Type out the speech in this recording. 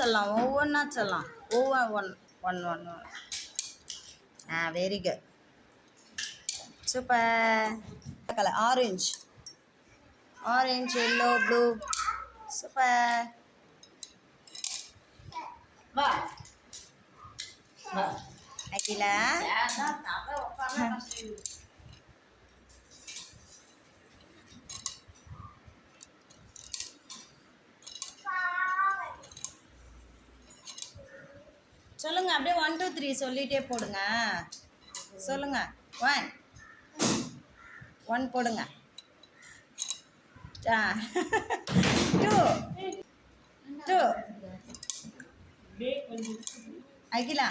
சொல்லலாம், ஒவ்வொன்றா சொல்லலாம். One one one one. Very good, super. Colour orange, orange, yellow, blue. Super. வா வா அகிலா. சொல்லுங்க, அப்படியே 1 2 3 சொல்லிட்டே போடுங்க. சொல்லுங்க. 1 1 போடுங்க. 2 2. அகிலா.